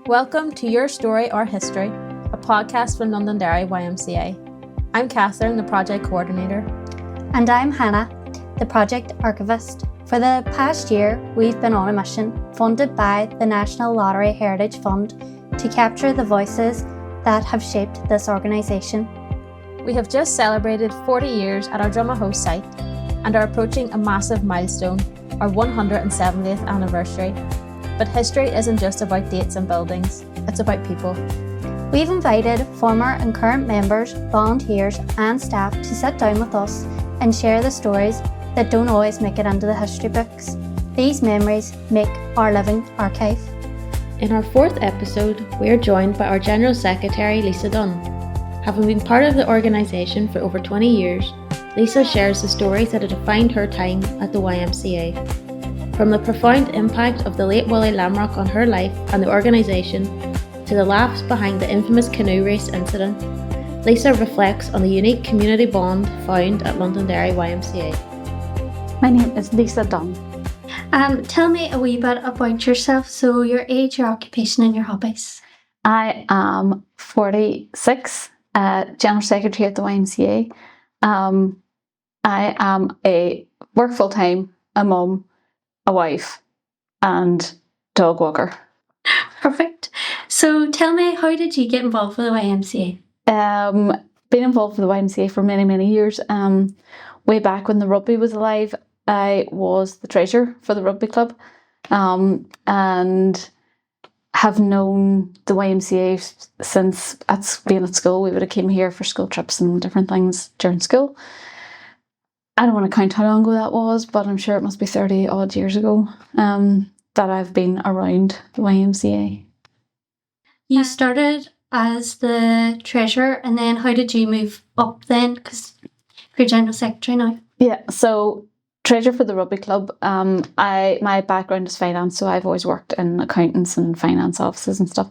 Welcome to Your Story, Our History, a podcast from Londonderry YMCA. I'm Catherine, the project coordinator. And I'm Hannah, the project archivist. For the past year, we've been on a mission funded by the National Lottery Heritage Fund to capture the voices that have shaped this organisation. We have just celebrated 40 years at our Drummahoe site and are approaching a massive milestone, our 170th anniversary. But history isn't just about dates and buildings, it's about people. We've invited former and current members, volunteers and staff to sit down with us and share the stories that don't always make it into the history books. These memories make our living archive. In our fourth episode, we are joined by our General Secretary, Lisa Dunn. Having been part of the organisation for over 20 years, Lisa shares the stories that have defined her time at the YMCA. From the profound impact of the late Willie Lamrock on her life and the organisation, to the laughs behind the infamous canoe race incident, Lisa reflects on the unique community bond found at Londonderry YMCA. My name is Lisa Dunn. Tell me a wee bit about yourself, so your age, your occupation and your hobbies. I am 46, General Secretary at the YMCA. I am work full-time, a mum, a wife and dog walker. Perfect. So tell me, how did you get involved with the YMCA? Been involved with the YMCA for many, many years. Way back when the rugby was alive, I was the treasurer for the rugby club, and have known the YMCA since being at school. We would have came here for school trips and different things during school. I don't want to count how long ago that was, but I'm sure it must be 30 odd years ago that I've been around the YMCA. You started as the treasurer, and then how did you move up then? Because you're General Secretary now. Yeah, so treasurer for the rugby club. My background is finance, so I've always worked in accountants and finance offices and stuff.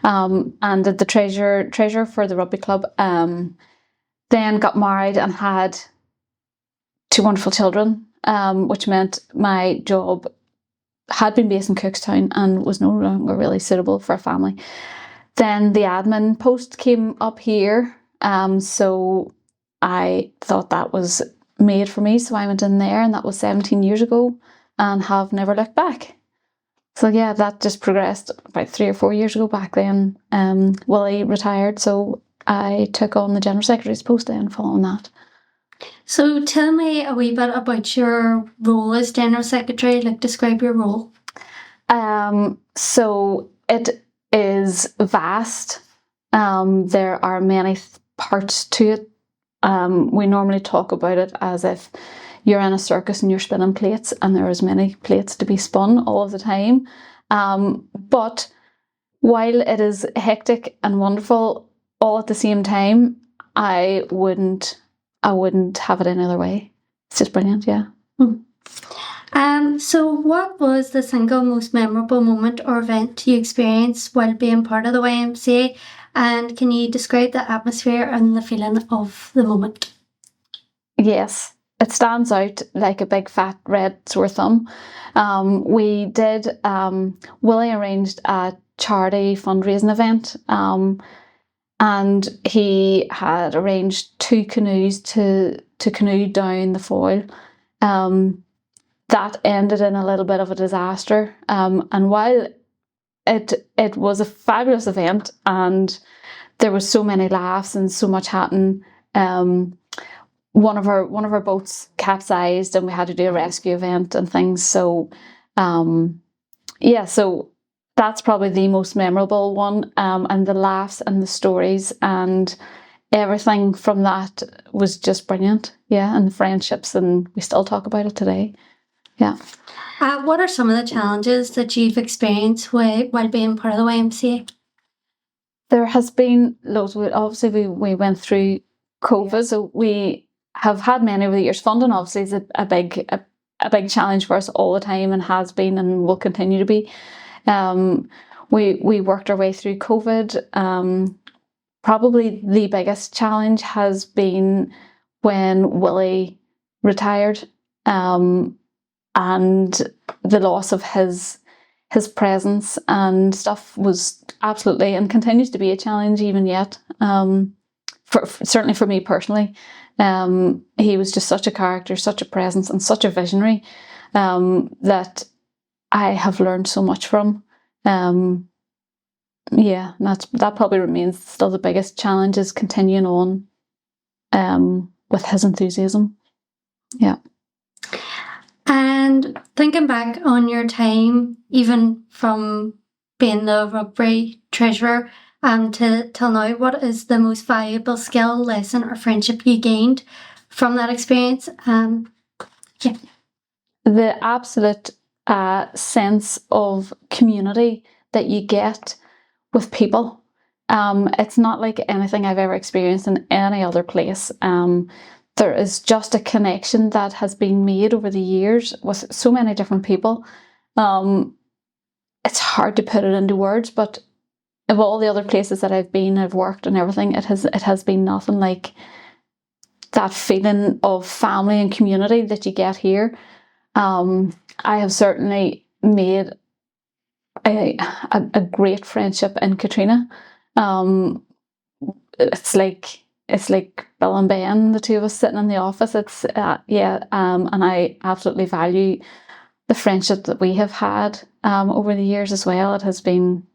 And the treasurer for the rugby club. Then got married and had 2 wonderful children, which meant my job had been based in Cookstown and was no longer really suitable for a family. Then the admin post came up here, so I thought that was made for me, so I went in there, and that was 17 years ago and have never looked back. So yeah, that just progressed about 3 or 4 years ago. Back then, Willie retired, so I took on the General Secretary's post then following that. So tell me a wee bit about your role as General Secretary, describe your role. So it is vast. There are many parts to it. We normally talk about it as if you're in a circus and you're spinning plates, and there is many plates to be spun all of the time. But while it is hectic and wonderful all at the same time, I wouldn't have it any other way. It's just brilliant, yeah. So what was the single most memorable moment or event you experienced while being part of the YMCA? And can you describe the atmosphere and the feeling of the moment? Yes, it stands out like a big fat red sore thumb. We did, Willie arranged a charity fundraising event, and he had arranged 2 canoes to canoe down the foil. That ended in a little bit of a disaster. And while it was a fabulous event and there was so many laughs and so much happening, one of our boats capsized and we had to do a rescue event and things. So so that's probably the most memorable one, and the laughs and the stories and everything from that was just brilliant. Yeah, and the friendships, and we still talk about it today. Yeah. What are some of the challenges that you've experienced while being part of the YMCA? There has been loads. Obviously, we went through COVID, so we have had many over the years. Funding obviously is a big challenge for us all the time, and has been and will continue to be. We worked our way through COVID. Probably the biggest challenge has been when Willie retired, and the loss of his presence and stuff was absolutely, and continues to be a challenge even yet. Certainly for me personally, he was just such a character, such a presence, and such a visionary that I have learned so much from. Yeah, that probably remains still the biggest challenge, is continuing on with his enthusiasm. Yeah. And thinking back on your time, even from being the rugby treasurer till now, what is the most valuable skill, lesson, or friendship you gained from that experience? Yeah. The absolute sense of community that you get with people. It's not like anything I've ever experienced in any other place. There is just a connection that has been made over the years with so many different people. It's hard to put it into words, but of all the other places that I've been, I've worked and everything, it has been nothing like that feeling of family and community that you get here. I have certainly made a great friendship in Katrina. It's like Bill and Ben, the two of us sitting in the office. It's and I absolutely value the friendship that we have had over the years as well. It has been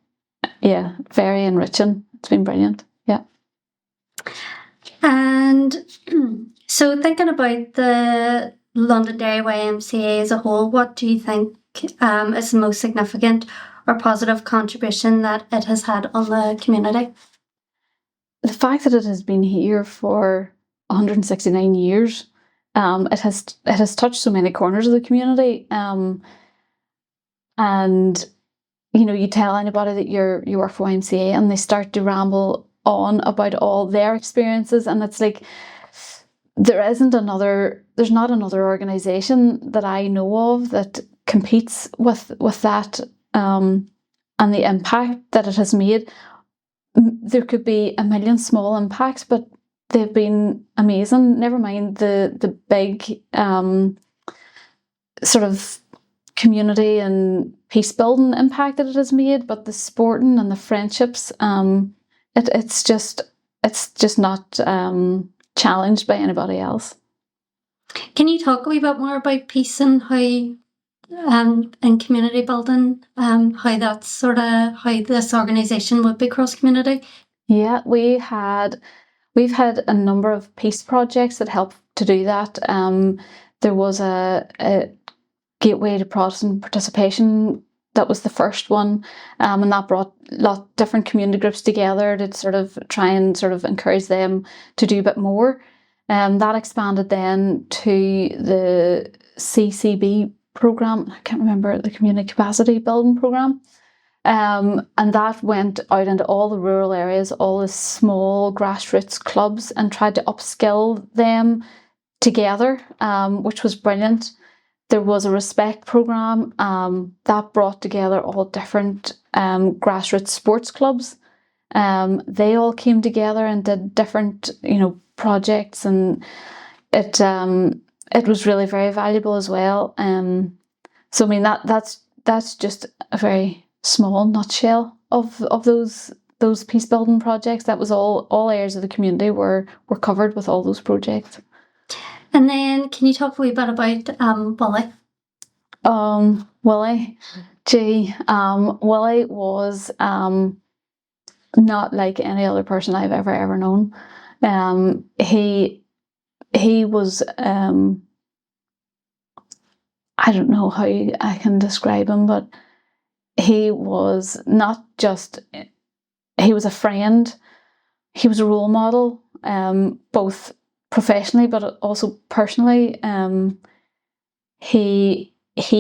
very enriching. It's been brilliant. Yeah. And so thinking about the Londonderry YMCA as a whole, what do you think is the most significant or positive contribution that it has had on the community? The fact that it has been here for 169 years, it has touched so many corners of the community, and you tell anybody that you work for YMCA, and they start to ramble on about all their experiences, and it's like there's not another organisation that I know of that competes with that, and the impact that it has made. There could be a million small impacts, but they've been amazing. Never mind the big sort of community and peace building impact that it has made, but the sporting and the friendships, it's just not challenged by anybody else. Can you talk a wee bit more about peace and how and community building, how that's how this organisation would be cross community? Yeah, we've had a number of peace projects that help to do that. There was a Gateway to Protestant Participation. That was the first one, and that brought different community groups together to sort of try and sort of encourage them to do a bit more. That expanded then to the CCB program. I can't remember, the Community Capacity Building program. And that went out into all the rural areas, all the small grassroots clubs, and tried to upskill them together, which was brilliant. There was a respect program that brought together all different grassroots sports clubs. They all came together and did different, projects, and it was really very valuable as well. So I mean that's just a very small nutshell of those peace building projects. That was all areas of the community were covered with all those projects. And then can you talk a wee bit about Willie? Willie, Willie was not like any other person I've ever known. He was I don't know how I can describe him, but he was not just, he was a friend, he was a role model, both professionally but also personally. He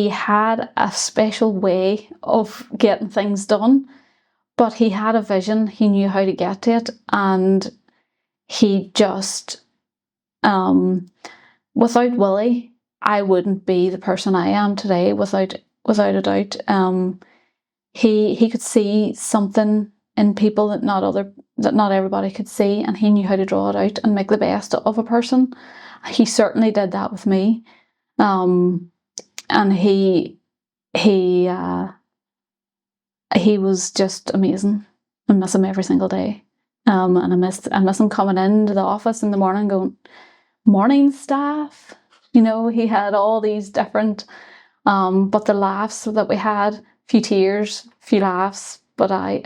had a special way of getting things done, but he had a vision, he knew how to get to it, and he just, without Willie, I wouldn't be the person I am today, without a doubt. He could see something in people that not everybody could see, and he knew how to draw it out and make the best of a person. He certainly did that with me, and he was just amazing. I miss him every single day. And I miss him coming into the office in the morning going, "Morning, staff." You know, he had all these different, but the laughs that we had, few tears, few laughs, but I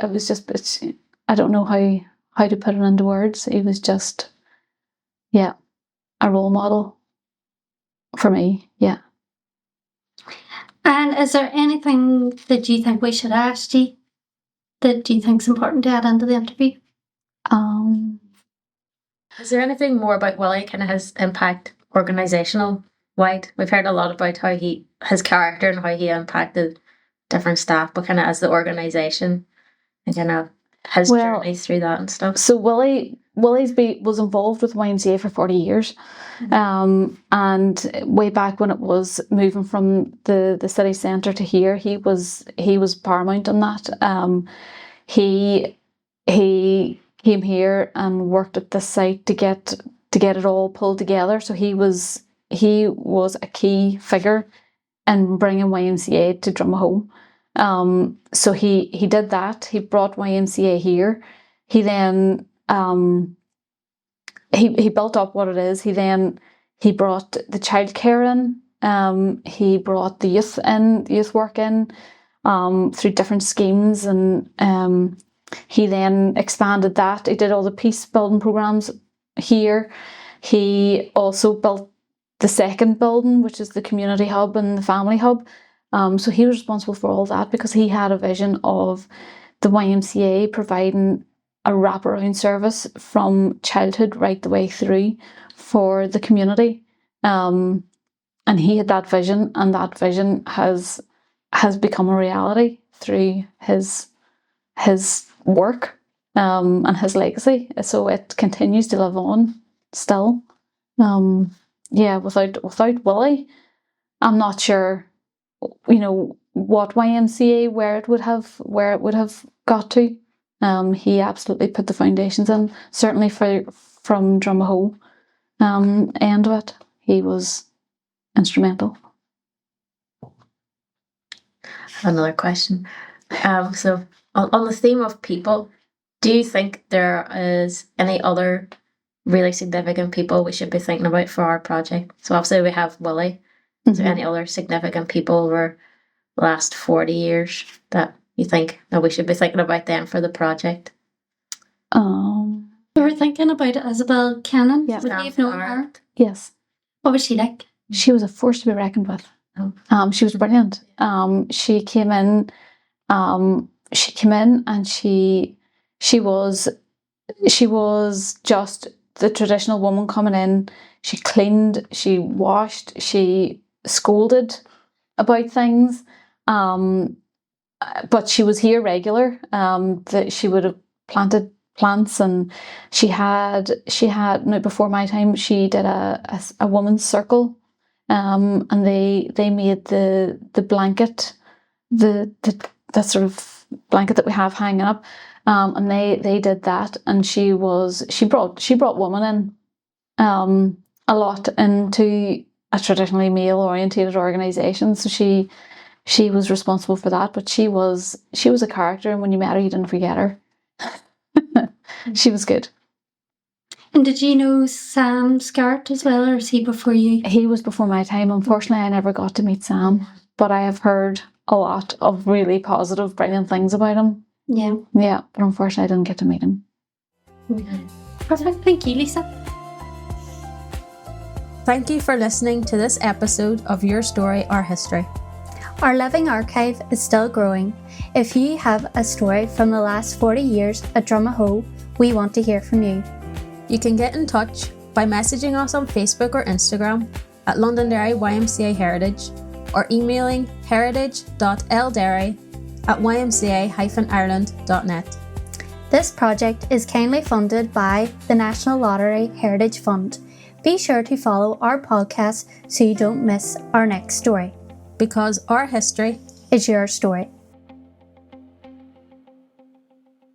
don't know how to put it into words. He was just, yeah, a role model for me, yeah. And is there anything that you think we should ask you that you think is important to add into the interview? Is there anything more about Willie, kind of his impact organisational wide? We've heard a lot about how his character and how he impacted different staff, but kind of as the organisation and kind of his journey through that and stuff. So Willie was involved with YMCA for 40 years. And way back when it was moving from the city centre to here, he was paramount in that. He came here and worked at this site to get it all pulled together. So he was a key figure in bringing YMCA to Drumahoe. So he did that. He brought YMCA here. He then he built up what it is. He brought the childcare in. He brought the youth work in through different schemes, and he then expanded that. He did all the peace building programs here. He also built the second building, which is the community hub and the family hub. So he was responsible for all that because he had a vision of the YMCA providing a wraparound service from childhood right the way through for the community. And he had that vision, and that vision has become a reality through his work and his legacy. So it continues to live on still. Without Willie, I'm not sure, what YMCA where it would have got to. He absolutely put the foundations in, certainly from Drumahoe end of it. He was instrumental. Another question. So on the theme of people, do you think there is any other really significant people we should be thinking about for our project? So obviously we have Willie. Is there any other significant people over the last 40 years that you think that we should be thinking about them for the project? We were thinking about Isabel Cannon. Yeah. Would you have known her? Yes. What was she like? She was a force to be reckoned with. Oh. She was brilliant. She came in and she was just the traditional woman coming in. She cleaned, she washed, she scolded about things. But she was here regular. That she would have planted plants, and she had now before my time she did a woman's circle, and they made the blanket, the sort of blanket that we have hanging up, and they did that, and she brought women in a lot into a traditionally male orientated organisation. So she was responsible for that, but she was a character, and when you met her, you didn't forget her. She was good. And did you know Sam Scarrett as well, or is he before you? He was before my time. Unfortunately, I never got to meet Sam, but I have heard a lot of really positive, brilliant things about him. Yeah. Yeah, but unfortunately, I didn't get to meet him. Okay. Perfect. Thank you, Lisa. Thank you for listening to this episode of Your Story, Our History. Our living archive is still growing. If you have a story from the last 40 years at Drumahoe, we want to hear from you. You can get in touch by messaging us on Facebook or Instagram at Londonderry YMCA Heritage, or emailing heritage.lderry@ymca-ireland.net. This project is kindly funded by the National Lottery Heritage Fund. Be sure to follow our podcast so you don't miss our next story. Because our history is your story.